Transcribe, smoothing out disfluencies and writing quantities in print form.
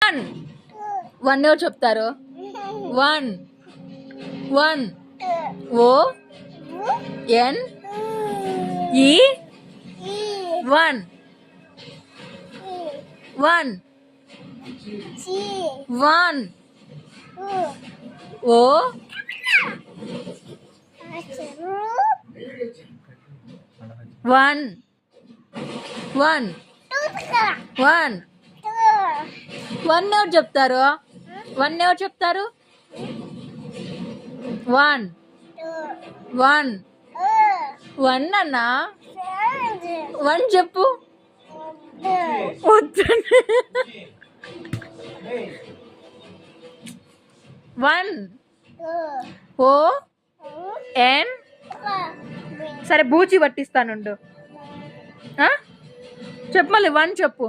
One one ఎవరు చెప్తారు? One one ఓ ఎన్ ఈ వన్ వన్ వన్ ఓ వన్ వన్ వన్ వన్ ఎవరు చెప్తారు? వన్ ఎవరు చెప్తారు? వన్ వన్ వన్ అన్నా వన్ చెప్పు. వన్ ఓ ఎన్ సరే బూచి పట్టిస్తానుండు. చెప్పు మళ్ళీ వన్ చెప్పు.